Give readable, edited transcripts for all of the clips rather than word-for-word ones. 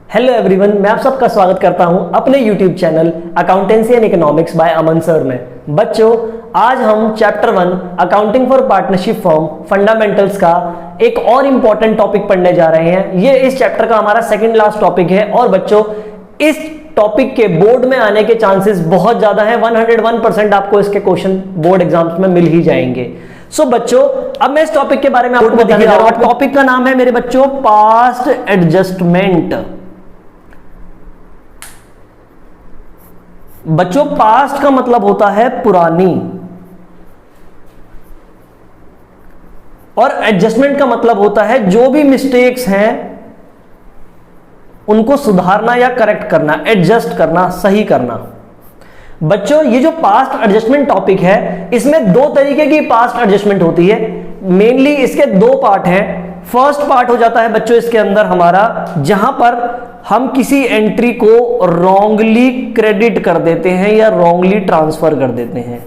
Hello everyone, मैं आप सबका स्वागत करता हूं अपने YouTube channel accountancy and economics by Aman sir में। बच्चों, आज हम chapter 1 accounting for partnership firm fundamentals का एक और इंपॉर्टेंट टॉपिक पढ़ने जा रहे हैं। ये इस चैप्टर का हमारा सेकंड लास्ट टॉपिक है और बच्चों इस टॉपिक के बोर्ड में आने के चांसेस बहुत ज्यादा है। 101% आपको इसके क्वेश्चन बोर्ड एग्जाम्स में मिल ही जाएंगे। सो बच्चों, अब मैं इस टॉपिक के बारे में आपको बताने जा रहा हूं। टॉपिक का नाम है मेरे बच्चों पास्ट एडजस्टमेंट। बच्चों, पास्ट का मतलब होता है पुरानी और एडजस्टमेंट का मतलब होता है जो भी मिस्टेक्स हैं उनको सुधारना या करेक्ट करना, एडजस्ट करना, सही करना। बच्चों, ये जो पास्ट एडजस्टमेंट टॉपिक है इसमें दो तरीके की पास्ट एडजस्टमेंट होती है। मेनली इसके दो पार्ट हैं। फर्स्ट पार्ट हो जाता है बच्चों इसके अंदर हमारा जहां पर हम किसी एंट्री को रॉन्गली क्रेडिट कर देते हैं या रॉन्गली ट्रांसफर कर देते हैं।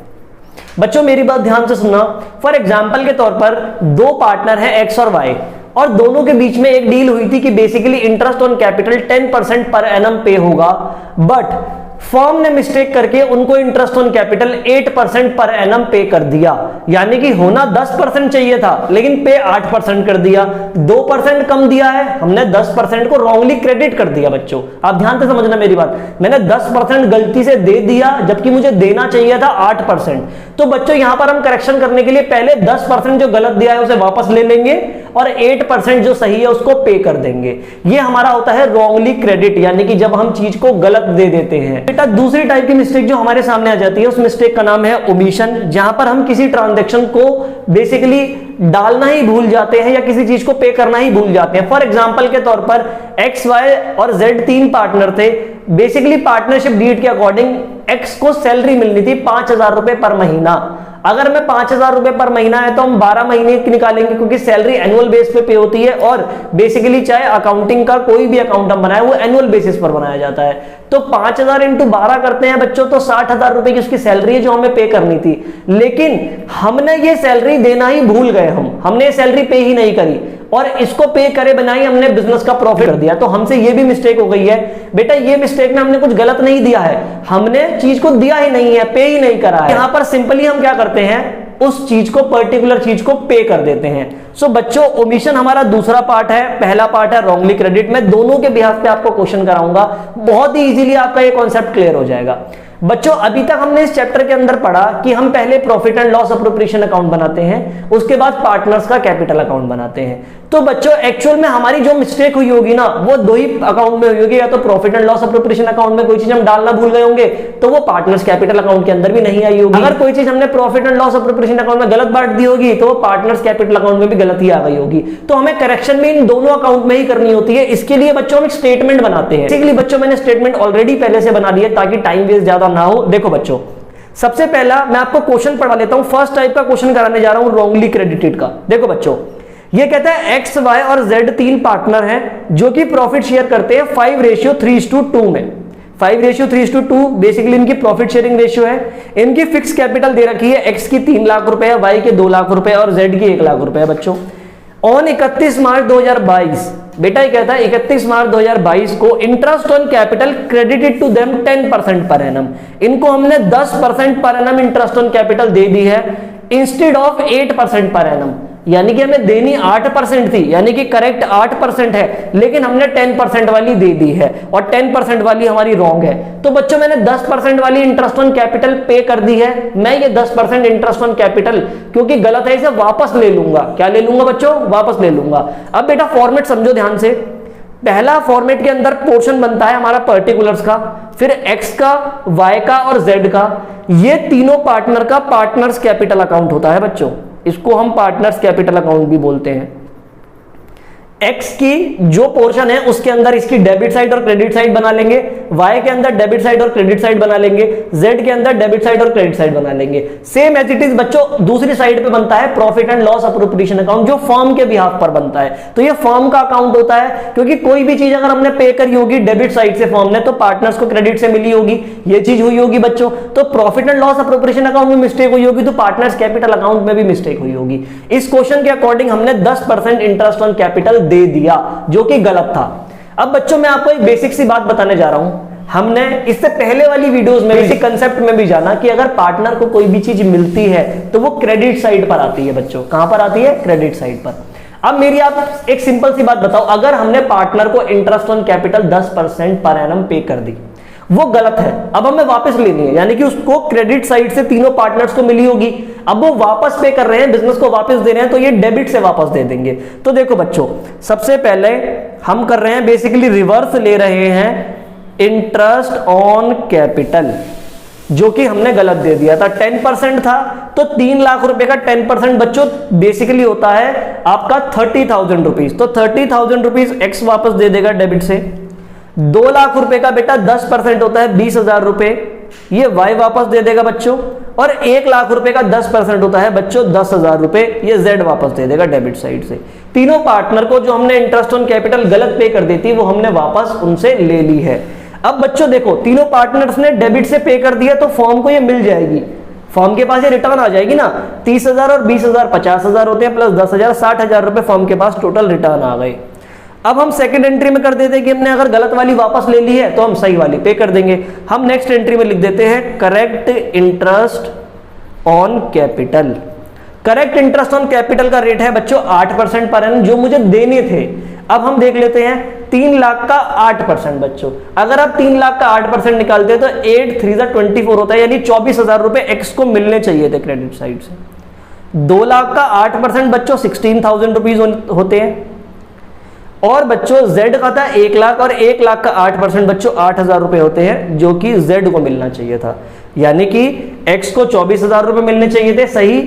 बच्चों मेरी बात ध्यान से सुनना। फॉर एग्जांपल के तौर पर दो पार्टनर हैं एक्स और वाई और दोनों के बीच में एक डील हुई थी कि basically interest on capital 10% per annum पे होगा, बट फर्म ने मिस्टेक करके उनको interest on capital 8% per annum पे कर दिया। यानी कि होना 10% चाहिए था लेकिन पे 8% कर दिया। 2% कम दिया है, हमने 10% को रॉन्गली क्रेडिट कर दिया। बच्चों आप ध्यान से समझना मेरी बात, मैंने 10% गलती से दे दिया जबकि मुझे देना चाहिए था 8%। तो बच्चों यहां पर हम करेक्शन करने के लिए पहले 10% जो गलत दिया है उसे वापस ले लेंगे और 8% जो सही है उसको पे कर देंगे। ये हमारा होता है रॉन्गली क्रेडिट, यानी कि जब हम चीज को गलत दे देते हैं। बेटा दूसरी टाइप की मिस्टेक जो हमारे सामने आ जाती है उस मिस्टेक का नाम है ओमिशन, जहां पर हम किसी ट्रांजैक्शन को बेसिकली डालना ही भूल जाते हैं या किसी चीज को पे करना ही भूल जाते हैं। फॉर एग्जांपल के तौर पर एक्स, वाई और जेड तीन पार्टनर थे। बेसिकली पार्टनरशिप डीड के अकॉर्डिंग एक्स को सैलरी मिलनी थी 5,000 रुपए पर महीना। अगर मैं 5,000 रुपए पर महीना है तो हम 12 महीने की निकालेंगे क्योंकि सैलरी एनुअल बेस पे होती है और बेसिकली चाहे अकाउंटिंग का कोई भी अकाउंट हम बनाए वो एनुअल बेसिस पर बनाया जाता है। तो 5,000 इंटू 12 करते हैं बच्चों तो 60,000 रुपए की उसकी सैलरी है जो हमें पे करनी थी, लेकिन हमने ये सैलरी देना ही भूल गए। हमने ये सैलरी पे ही नहीं करी और इसको पे करे बिना ही हमने बिजनेस का प्रॉफिट कर दिया। तो हमसे ये भी मिस्टेक हो गई है। बेटा ये मिस्टेक में हमने कुछ गलत नहीं दिया है, हमने चीज को दिया ही नहीं है, पे ही नहीं करा है। यहां पर सिंपली हम क्या करते हैं, उस चीज को, पर्टिकुलर चीज को पे कर देते हैं। सो बच्चों ओमिशन हमारा दूसरा पार्ट है। पहला पार्ट है रॉन्गली क्रेडिट। मैं दोनों के बिहाफ पे आपको क्वेश्चन कराऊंगा, बहुत ही इजीली आपका ये कॉन्सेप्ट क्लियर हो जाएगा। बच्चों अभी तक हमने इस चैप्टर के अंदर पढ़ा कि हम पहले profit and loss appropriation account बनाते हैं, उसके बाद पार्टनर्स का कैपिटल अकाउंट बनाते हैं। तो बच्चों एक्चुअल में हमारी जो मिस्टेक हुई होगी ना वो दो ही अकाउंट में हुई होगी, या तो profit and loss appropriation account में कोई चीज हम डालना भूल गए होंगे तो वो पार्टनर्स कैपिटल अकाउंट के अंदर भी नहीं आई होगी। अगर कोई चीज हमने profit and loss appropriation account में गलत बांट दी होगी तो वो पार्टनर्स कैपिटल अकाउंट में भी गलत ही आ गई होगी। तो हमें करेक्शन भी इन दोनों अकाउंट में ही करनी होती है। इसके लिए बच्चों हम एक स्टेटमेंट बनाते हैं। बेसिकली बच्चों मैंने स्टेटमेंट ऑलरेडी पहले से बना लिया ताकि टाइम वेस्ट ज्यादा ना हो। देखो बच्चों सबसे पहला मैं आपको क्वेश्चन पढ़ा लेता हूं। फर्स्ट टाइप का क्वेश्चन कराने जा रहा हूं रॉन्गली क्रेडिटेड का। देखो बच्चों ये कहता है एक्स, वाई और जेड तीन पार्टनर हैं जो कि प्रॉफिट शेयर करते हैं 5:3:2 में। 5:3:2 बेसिकली इनकी प्रॉफिट शेयरिंग रेशियो है। इनकी फिक्स कैपिटल दे रखी है, एक्स की 3 लाख रुपए, वाई के 2 लाख रुपए और जेड की 1 लाख रुपए। बच्चों ऑन 31 मार्च 2022 बेटा ये कहता है 31 मार्च 2022 को interest on capital credited to them 10% per annum. इनको हमने 10% per annum interest on capital दे दी है इंस्टेड ऑफ 8% पर एनम। यानी कि हमें देनी 8% थी, यानी कि करेक्ट 8% है, लेकिन हमने 10% वाली दे दी है और 10% वाली हमारी रॉन्ग है। तो बच्चों मैंने 10% वाली इंटरेस्ट ऑन कैपिटल पे कर दी है। मैं ये 10% इंटरेस्ट ऑन कैपिटल क्योंकि गलत है इसे वापस ले लूंगा। क्या ले लूंगा बच्चों? वापस ले लूंगा। अब बेटा फॉर्मेट समझो ध्यान से। पहला फॉर्मेट के अंदर पोर्शन बनता है हमारा पर्टिकुलर्स का, फिर एक्स का, वाई का और जेड का। ये तीनों पार्टनर का पार्टनर्स कैपिटल अकाउंट होता है बच्चों। इसको हम पार्टनर्स कैपिटल अकाउंट भी बोलते हैं। एक्स की जो पोर्शन है उसके अंदर इसकी डेबिट साइड और क्रेडिट साइड बना लेंगे, वाई के अंदर डेबिट साइड और क्रेडिट साइड बना लेंगे, जेड के अंदर डेबिट साइड और क्रेडिट साइड बना लेंगे। सेम एज इट इज बच्चों दूसरी साइड पे बनता है profit and loss appropriation account जो फर्म के बिहाफ पर बनता है। तो ये फर्म का अकाउंट होता है क्योंकि कोई भी चीज अगर हमने पे करी होगी डेबिट साइड से फर्म ने तो पार्टनर्स को क्रेडिट से मिली होगी, ये चीज हुई होगी बच्चों। तो profit and loss appropriation account में मिस्टेक हुई होगी तो पार्टनर्स कैपिटल अकाउंट में भी मिस्टेक हुई होगी। इस क्वेश्चन के अकॉर्डिंग हमने 10% इंटरेस्ट ऑन कैपिटल दे दिया जो कि गलत था। अब बच्चों मैं आपको एक बेसिक सी बात बताने जा रहा हूं। हमने इससे पहले वाली वीडियोस में इसी कंसेप्ट में भी जाना कि अगर पार्टनर को कोई भी चीज मिलती है तो वो क्रेडिट साइड पर आती है बच्चों। कहां पर आती है? क्रेडिट साइड पर। अब मेरी आप एक सिंपल सी बात बताओ, अगर हमने पार्टनर को interest on capital 10% per annum पे कर दी, वो गलत है, अब हमें वापस लेनी है, यानी कि उसको क्रेडिट साइड से तीनों पार्टनर्स को मिली होगी, अब वो वापस पे कर रहे हैं, बिजनेस को वापस दे रहे हैं, तो ये डेबिट से वापस दे देंगे। तो देखो बच्चों, सबसे पहले हम कर रहे हैं बेसिकली रिवर्स ले रहे हैं इंटरेस्ट ऑन कैपिटल, जो कि हमने गलत दे दिया था। 10% था, तो 3 लाख रुपए का 10% बच्चों बेसिकली होता है आपका 30,000 रुपीज। तो 30,000 रुपीज एक्स वापस दे देगा डेबिट से। 2 लाख रुपए का बेटा 10% होता है 20,000 रुपए, ये वाई वापस दे देगा बच्चों। और 1 लाख रुपए का 10% होता है बच्चों 10,000 रुपए, ये जेड वापस दे देगा डेबिट साइड से। तीनों पार्टनर को जो हमने इंटरेस्ट ऑन कैपिटल गलत पे कर दी थी, वो हमने वापस उनसे ले ली है। अब बच्चों देखो, तीनों पार्टनर्स ने डेबिट से पे कर दिया, तो फॉर्म को ये मिल जाएगी, फॉर्म के पास ये रिटर्न आ जाएगी ना। 30,000 और 20,000 50,000 होते हैं, प्लस 10,000 60,000 रुपए फॉर्म के पास टोटल रिटर्न आ गए। अब हम सेकंड एंट्री में कर देते हैं कि हमने अगर गलत वाली वापस ले ली है तो हम सही वाली पे कर देंगे। हम नेक्स्ट एंट्री में लिख देते हैं correct interest on capital. Correct interest on capital का रेट है बच्चों 8% पर एनम, जो मुझे देने थे। अब हम देख लेते हैं 3 लाख का 8% बच्चों, अगर आप 3 लाख का 8% निकालते हैं तो 8 3 24 होता है, यानी 24,000 रुपए एक्स को मिलने चाहिए थे क्रेडिट साइड से। 2 लाख का 8% बच्चों 16,000 रुपीज होते हैं। और बच्चों जेड का था 1 लाख, और 1 लाख का 8% बच्चों 8,000 रुपए होते हैं, जो कि जेड को मिलना चाहिए था। यानी कि एक्स को 24,000 रुपए मिलने चाहिए थे सही,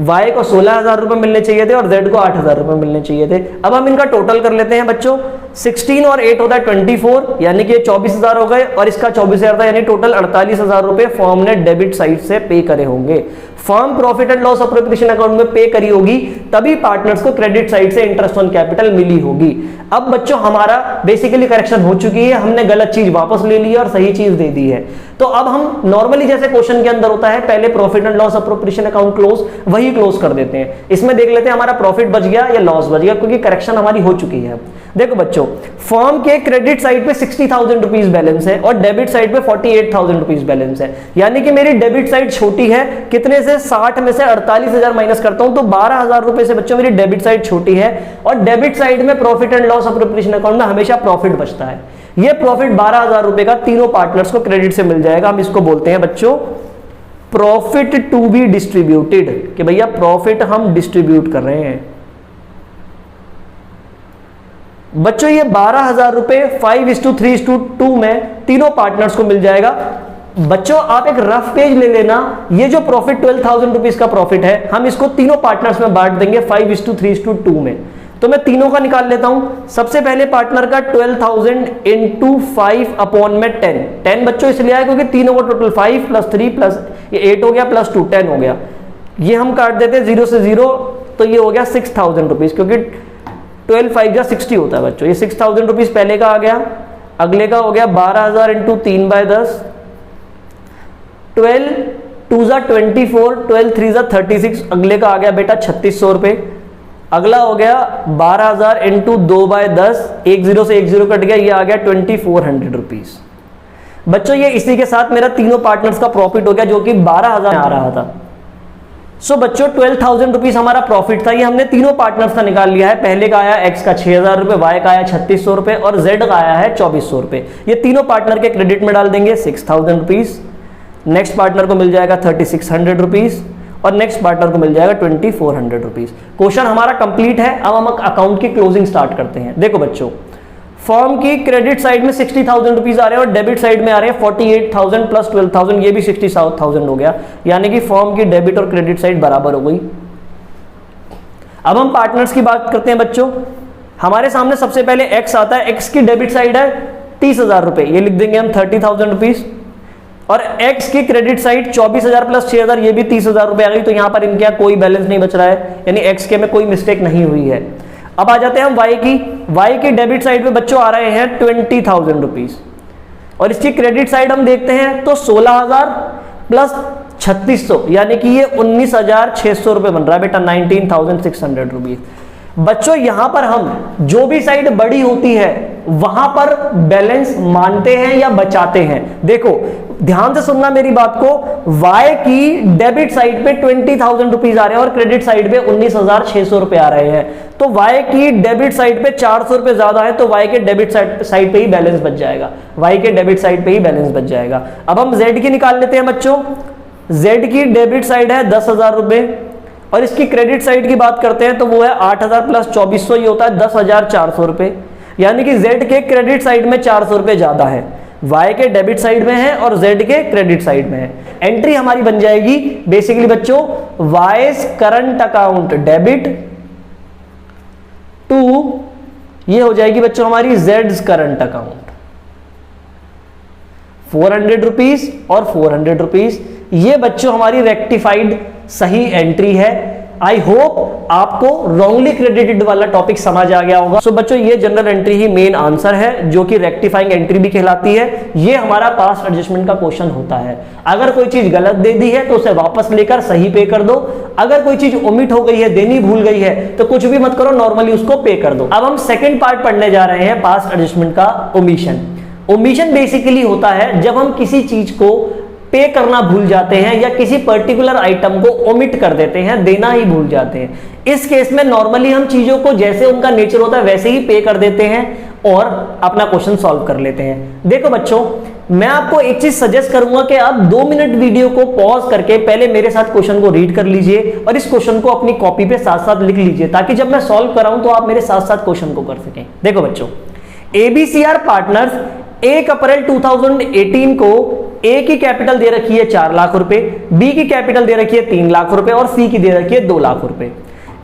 वाई को 16,000 रुपए मिलने चाहिए थे, और जेड को 8,000 रुपए मिलने चाहिए थे। अब हम इनका टोटल कर लेते हैं बच्चों। 16 और 8 होता है 24, यानी कि 24,000 हो गए, और इसका 24,000 था, यानी टोटल 48,000 रुपए फर्म ने डेबिट साइड से पे करे होंगे। Firm profit and loss appropriation account में पे करी होगी, तभी पार्टनर्स को क्रेडिट साइड से इंटरेस्ट ऑन कैपिटल मिली होगी। अब बच्चों हमारा बेसिकली करेक्शन हो चुकी है, हमने गलत चीज वापस ले ली है और सही चीज दे दी है। तो अब हम नॉर्मली जैसे क्वेश्चन के अंदर होता है, पहले profit and loss appropriation account close, वही क्लोज कर देते हैं। इसमें देख लेते हैं हमारा प्रॉफिट बच गया या लॉस बच गया, क्योंकि करेक्शन हमारी हो चुकी है। देखो बच्चों, फर्म के क्रेडिट साइड पे 60,000 रुपीज बैलेंस है और डेबिट साइड पे 48,000 रुपीज बैलेंस है, यानी कि मेरी डेबिट साइड छोटी है। कितने से? 60 में से 48,000 माइनस करता हूं तो 12,000 रुपए से बच्चों मेरी डेबिट साइड छोटी है। और डेबिट साइड में profit and loss appropriation account में हमेशा प्रॉफिट बचता है। ये प्रॉफिट 12,000 रुपए का तीनों पार्टनर्स को क्रेडिट से मिल जाएगा। हम इसको बोलते हैं बच्चों प्रॉफिट टू बी डिस्ट्रीब्यूटेड, कि भैया प्रॉफिट हम डिस्ट्रीब्यूट कर रहे हैं। बच्चों ये 12,000 रुपए 5:3:2 में तीनों पार्टनर्स को मिल जाएगा। बच्चों आप एक रफ पेज ले लेना, ये जो प्रॉफिट 12,000 रुपीज का प्रॉफिट है, हम इसको तीनों पार्टनर्स में बांट देंगे 5:3:2 में। तो मैं तीनों का निकाल लेता हूं। सबसे पहले पार्टनर का 12,000 इंटू 5 अपॉन में 10 बच्चों इसलिए आया क्योंकि तीनों का टोटल 5 + 3 प्लस ये 8 हो गया, प्लस 2 10 हो गया। ये हम काट देते हैं 0 से 0, तो ये हो गया 6,000 रुपीज, क्योंकि 12 5 60 होता है बच्चों। ये 6,000 रुपीज पहले का आ गया। अगले का हो गया 12,000 इंटू 3/10, 12 2 24, 12 3 36। अगले का आ गया बेटा 3,600 रुपए। अगला हो गया 12,000 इंटू 2/10, 1 0 से 1 0 कट गया, ये आ गया 2,400 रुपीज। बच्चों ये इसी के साथ मेरा तीनों पार्टनर्स का प्रॉफिट हो गया, जो कि 12,000 आ रहा था। सो बच्चों 12,000 रुपीज हमारा प्रॉफिट था, ये हमने तीनों पार्टनर्स का निकाल लिया है। पहले का आया एक्स का 6,000 रुपए, वाई का आया 3,600 रुपए और जेड का आया है 2,400 रुपए। ये तीनों पार्टनर के क्रेडिट में डाल देंगे 6,000 रुपीज। नेक्स्ट पार्टनर को मिल जाएगा 3,600 रुपीज और नेक्स्ट पार्टनर को मिल जाएगा 2,400 रुपीज। क्वेश्चन हमारा कंप्लीट है। अब हम अकाउंट की क्लोजिंग स्टार्ट करते हैं। देखो बच्चों, फर्म की क्रेडिट साइड में 60,000 रुपीज आ रहे हैं और डेबिट साइड में आ रहे हैं 48,000 प्लस 12,000, ये भी 60,000 हो गया, यानी कि फर्म की डेबिट और क्रेडिट साइड बराबर हो गई। अब हम पार्टनर्स की बात करते हैं बच्चों। हमारे सामने सबसे पहले एक्स आता है, एक्स की डेबिट साइड है 30,000 रुपए, ये लिख देंगे हम 30,000 रुपीज। और एक्स की क्रेडिट साइड 24,000 प्लस 6,000, ये भी 30,000 रुपए आ गई। तो यहां पर इनके यहाँ कोई बैलेंस नहीं बच रहा है, यानी एक्स के में कोई मिस्टेक नहीं हुई है। अब आ जाते हैं हम वाई की डेबिट साइड पे बच्चों आ रहे हैं 20,000 रुपीज और इसकी क्रेडिट साइड हम देखते हैं तो 16,000 प्लस 3,600, यानी कि ये 19,600 रुपए बन रहा है बेटा, 19,600 रुपीज। बच्चों यहां पर हम जो भी साइड बड़ी होती है वहां पर बैलेंस मानते हैं या बचाते हैं। देखो ध्यान से सुनना मेरी बात को, Y की डेबिट साइड पे 20,000 रुपीज आ रहे हैं और क्रेडिट साइड पे 19,600 रुपए आ रहे हैं, तो Y की डेबिट साइड पे 400 रुपए ज्यादा है, तो Y के डेबिट साइड पे ही बैलेंस बच जाएगा, Y के डेबिट साइड पे ही बैलेंस बच जाएगा। अब हम Z की निकाल लेते हैं बच्चों। Z की डेबिट साइड है 10,000 रुपए और इसकी क्रेडिट साइड की बात करते हैं तो वो है 8,000 प्लस 2400, ये होता है 10,400 रुपए, यानी कि Z के क्रेडिट साइड में 400 रुपए ज्यादा है, Y के डेबिट साइड में है और Z के क्रेडिट साइड में है। एंट्री हमारी बन जाएगी बेसिकली बच्चों Y's current account debit to, ये हो जाएगी बच्चों हमारी Z's करंट अकाउंट, 400 रुपीज और 400 रुपीज। ये बच्चों हमारी रेक्टिफाइड सही एंट्री है। आई होप आपको रॉन्गली क्रेडिटेड वाला टॉपिक समझ आ गया होगा। सो बच्चों ये जनरल एंट्री ही मेन आंसर है जो कि रेक्टिफाइंग एंट्री भी कहलाती है। ये हमारा पास्ट एडजस्टमेंट का क्वेश्चन होता है। अगर कोई चीज गलत दे दी है तो उसे वापस लेकर सही पे कर दो, अगर कोई चीज ओमिट हो गई है, देनी भूल गई है, तो कुछ भी मत करो, नॉर्मली उसको पे कर दो। अब हम सेकेंड पार्ट पढ़ने जा रहे हैं पास्ट एडजस्टमेंट का, ओमिशन। ओमिशन बेसिकली होता है जब हम किसी चीज को पे करना भूल जाते हैं या किसी पर्टिकुलर आइटम को ओमिट कर देते हैं, देना ही भूल जाते हैं। इस केस में नॉर्मली हम चीजों को जैसे उनका नेचर होता है वैसे ही पे कर देते हैं और अपना क्वेश्चन सॉल्व कर लेते हैं। देखो बच्चों मैं आपको एक चीज सजेस्ट करूंगा कि आप 2 मिनट वीडियो को पॉज करके पहले मेरे साथ क्वेश्चन को रीड कर लीजिए और इस क्वेश्चन को अपनी कॉपी पे साथ साथ लिख लीजिए, ताकि जब मैं सॉल्व कराऊं तो आप मेरे साथ साथ क्वेश्चन को कर सकें। देखो बच्चों, ABCR पार्टनर्स 1 अप्रैल 2018 को A की कैपिटल दे रखी है 4 लाख रुपए, B की कैपिटल दे रखी है 3 लाख रुपए और C की दे रखी है 2 लाख रुपए।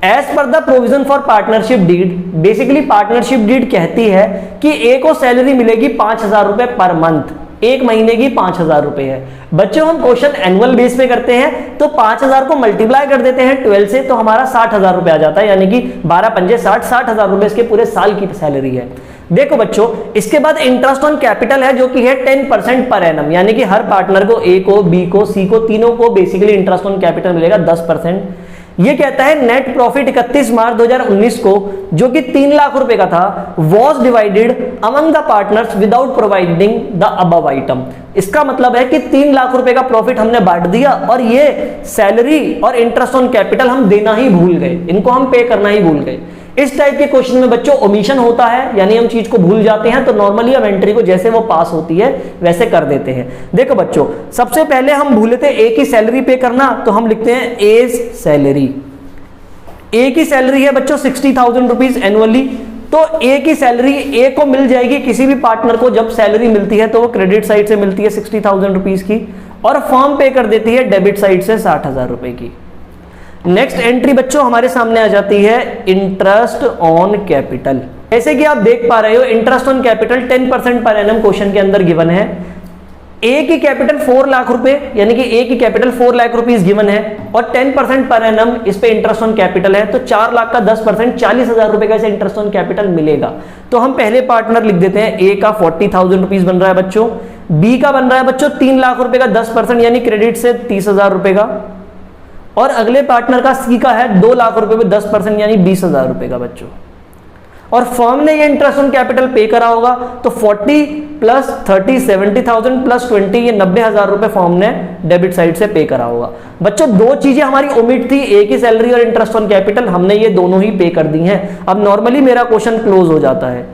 As per the provision for partnership deed, basically partnership deed कहती है कि A को सैलरी मिलेगी 5,000 रुपए पर मंथ, एक महीने की 5,000 रुपए है। बच्चों हम क्वेश्चन एनुअल बेस पे करते हैं तो 5,000 को मल्टीप्लाई कर देते हैं 12 से, तो हमारा 60,000 रुपए आ जाता है, यानी कि 12 पंजे 60, 60,000 रुपए इसके पूरे साल की सैलरी है। देखो बच्चों इसके बाद इंटरेस्ट ऑन कैपिटल है जो कि है 10% पर एनम, यानी कि हर पार्टनर को A को B को C को तीनों को बेसिकली इंटरेस्ट ऑन कैपिटल मिलेगा 10%। ये कहता है नेट प्रॉफिट 31 मार्च 2019 को जो कि 3 लाख रुपए का था was divided among the partners without providing the above item. इसका मतलब है कि 3 लाख रुपए का प्रॉफिट हमने बांट दिया और ये सैलरी और इंटरेस्ट ऑन कैपिटल हम देना ही भूल गए, इनको हम पे करना ही भूल गए। इस टाइप के क्वेश्चन में बच्चों ओमिशन होता है, यानी हम चीज को भूल जाते हैं, तो नॉर्मली हम एंट्री को जैसे वो पास होती है वैसे कर देते हैं। देखो बच्चों सबसे पहले हम भूले थे A की सैलरी पे करना, तो हम लिखते हैं एज सैलरी। A की सैलरी है बच्चों 60,000 रुपीज एनुअली, तो A की सैलरी A को मिल जाएगी। किसी भी पार्टनर को जब सैलरी मिलती है तो वो क्रेडिट साइड से मिलती है 60,000 रुपीज की और फर्म पे कर देती है डेबिट साइड से 60,000 रुपए की। नेक्स्ट एंट्री बच्चों हमारे सामने आ जाती है इंटरेस्ट ऑन कैपिटल। जैसे कि आप देख पा रहे हो interest on capital 10% per annum question के अंदर गिवन है। A की कैपिटल 4 लाख रुपए, यानी कि A की कैपिटल 4 लाख रुपीस गिवन है और 10% पर एनम इस पे इंटरेस्ट ऑन कैपिटल है, तो 4 लाख का 10% 40,000 रुपए का इसे इंटरेस्ट ऑन कैपिटल मिलेगा। तो हम पहले पार्टनर लिख देते हैं, A का 40,000 रुपीस बन रहा है बच्चों, B का बन रहा है बच्चों 3 लाख रुपए का 10% यानी क्रेडिट से 30,000 रुपए का, और अगले पार्टनर का C का है 2 लाख रुपए में 10% यानी 20,000 रुपए का बच्चों। और फर्म ने ये इंटरेस्ट ऑन कैपिटल पे करा होगा, तो 40 प्लस 30 70,000 प्लस 20 ये 90,000 रुपए फर्म ने डेबिट साइड से पे करा होगा। बच्चों दो चीजें हमारी ओमिट थी, A की सैलरी और इंटरेस्ट ऑन कैपिटल, हमने ये दोनों ही पे कर दी हैं। अब नॉर्मली मेरा क्वेश्चन क्लोज हो जाता है।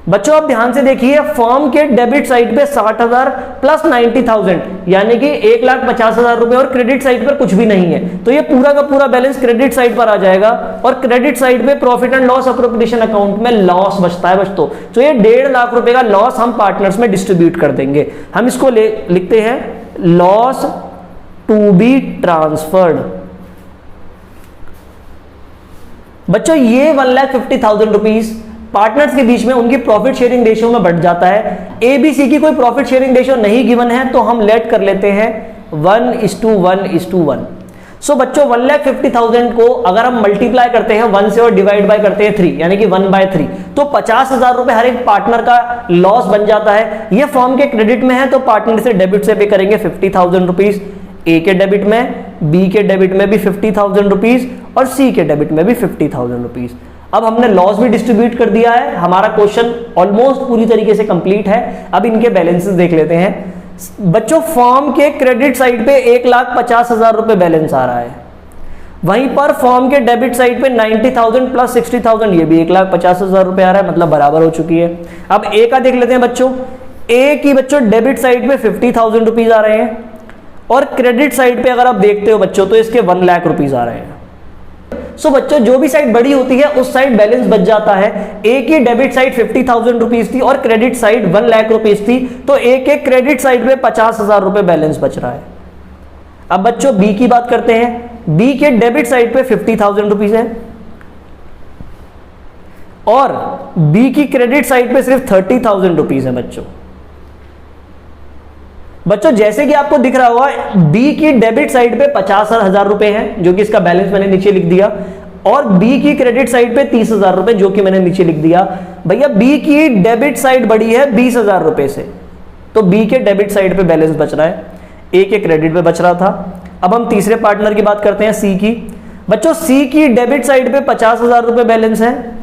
बच्चों आप ध्यान से देखिए, फर्म के डेबिट साइड पे 60,000 प्लस 90,000 यानी कि 1,50,000 रुपए और क्रेडिट साइड पर कुछ भी नहीं है, तो ये पूरा का पूरा बैलेंस क्रेडिट साइड पर आ जाएगा और क्रेडिट साइड पे profit and loss appropriation account में लॉस बचता है बच्चों। तो ये 1.5 लाख रुपए का लॉस हम पार्टनर्स में डिस्ट्रीब्यूट कर देंगे। हम इसको लिखते हैं लॉस टू बी ट्रांसफर्ड। बच्चों ये 1,50,000 रुपीज पार्टनर्स के बीच में उनकी प्रॉफिट शेयरिंग रेशियो में बढ़ जाता है। ABC की कोई प्रॉफिट शेयरिंग रेशियो नहीं गिवन है, तो हम लेट कर लेते हैं 1:1:1। सो बच्चों 1,50,000 को अगर हम मल्टीप्लाई करते हैं 1 से और डिवाइड बाय करते हैं 3 यानी कि 1/3, तो 50,000 रुपए हर एक पार्टनर का लॉस बन जाता है। ये फर्म के क्रेडिट में है तो पार्टनर से डेबिट से पे करेंगे 50,000 रुपीज, A के डेबिट में, B के डेबिट में भी 50,000 रुपीज और C के डेबिट में भी 50,000 रुपीज। अब हमने लॉस भी डिस्ट्रीब्यूट कर दिया है, हमारा क्वेश्चन ऑलमोस्ट पूरी तरीके से कंप्लीट है। अब इनके बैलेंसेस देख लेते हैं। बच्चों फॉर्म के क्रेडिट साइड पे 1,50,000 रुपए बैलेंस आ रहा है, वहीं पर फॉर्म के डेबिट साइड पे 90,000 प्लस 60,000 ये भी 1,50,000 रुपए आ रहा है, मतलब बराबर हो चुकी है। अब ए का देख लेते हैं बच्चों। ए की बच्चों डेबिट साइड पे 50,000 रुपीज आ रहे हैं और क्रेडिट साइड पे अगर आप देखते हो बच्चों तो इसके 1 लाख रुपीज आ रहे हैं। सो बच्चों जो भी साइड बड़ी होती है उस साइड बैलेंस बच जाता है। ए की डेबिट साइड 50,000 रुपीज थी और क्रेडिट साइड 1 लाख रुपीज थी, तो ए के क्रेडिट साइड पे 50,000 रुपए बैलेंस बच रहा है। अब बच्चों बी की बात करते हैं। बी के डेबिट साइड पे 50,000 रुपीज है और बी की क्रेडिट साइड पे सिर्फ 30,000 रुपीज है। बच्चों जैसे कि आपको दिख रहा होगा बी की डेबिट साइड पे 50,000 रुपए है, जो कि इसका बैलेंस मैंने नीचे लिख दिया, और बी की क्रेडिट साइड पे 30,000 रुपए, जो कि मैंने नीचे लिख दिया। भैया बी की डेबिट साइड बड़ी है 20,000 रुपए से, तो बी के डेबिट साइड पे बैलेंस बच रहा है, ए के क्रेडिट पे बच रहा था। अब हम तीसरे पार्टनर की बात करते हैं, सी की। बच्चों सी की डेबिट साइड पे 50,000 रुपए बैलेंस है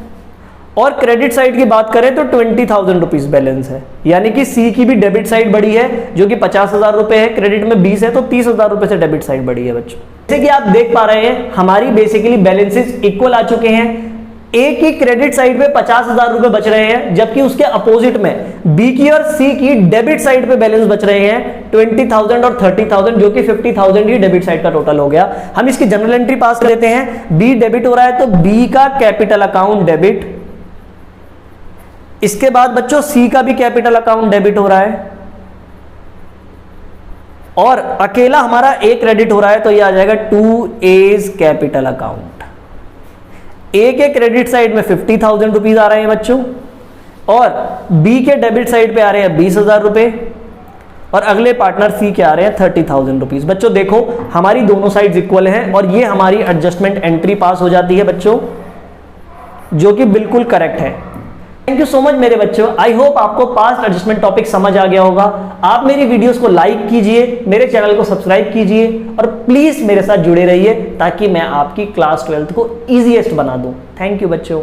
और क्रेडिट साइड की बात करें तो 20,000 रुपीज बैलेंस है, यानी कि सी की भी डेबिट साइड बड़ी है जो कि 50,000 रुपए है, क्रेडिट में 20 है, तो 30,000 रुपए से डेबिट साइड बड़ी है। बच्चों जैसे कि आप देख पा रहे हैं हमारी बेसिकली बैलेंसेस इक्वल आ चुके हैं। ए की क्रेडिट साइड पे 50,000 रुपए बच रहे हैं, जबकि उसके अपोजिट में बी की और सी की डेबिट साइड पे बैलेंस बच रहे हैं 20,000 और 30,000, जो कि 50,000 ही डेबिट साइड का टोटल हो गया। हम इसकी जनरल एंट्री पास कर लेते हैं। बी डेबिट हो रहा है तो बी का कैपिटल अकाउंट डेबिट, इसके बाद बच्चों सी का भी कैपिटल अकाउंट डेबिट हो रहा है और अकेला हमारा ए क्रेडिट हो रहा है, तो ये आ जाएगा 2A's कैपिटल अकाउंट। ए के क्रेडिट साइड में 50,000 रुपीज आ रहे हैं बच्चों और बी के डेबिट साइड पे आ रहे हैं 20,000 रुपए और अगले पार्टनर सी के आ रहे हैं 30,000 रुपीज। बच्चों देखो हमारी दोनों साइड्स इक्वल हैं और ये हमारी एडजस्टमेंट एंट्री पास हो जाती है बच्चों, जो कि बिल्कुल करेक्ट है। थैंक यू सो मच मेरे बच्चों। आई होप आपको पास्ट एडजस्टमेंट टॉपिक समझ आ गया होगा। आप मेरी वीडियोस को लाइक कीजिए, मेरे चैनल को सब्सक्राइब कीजिए और प्लीज मेरे साथ जुड़े रहिए ताकि मैं आपकी क्लास 12th को इजीएस्ट बना दूं। थैंक यू बच्चों।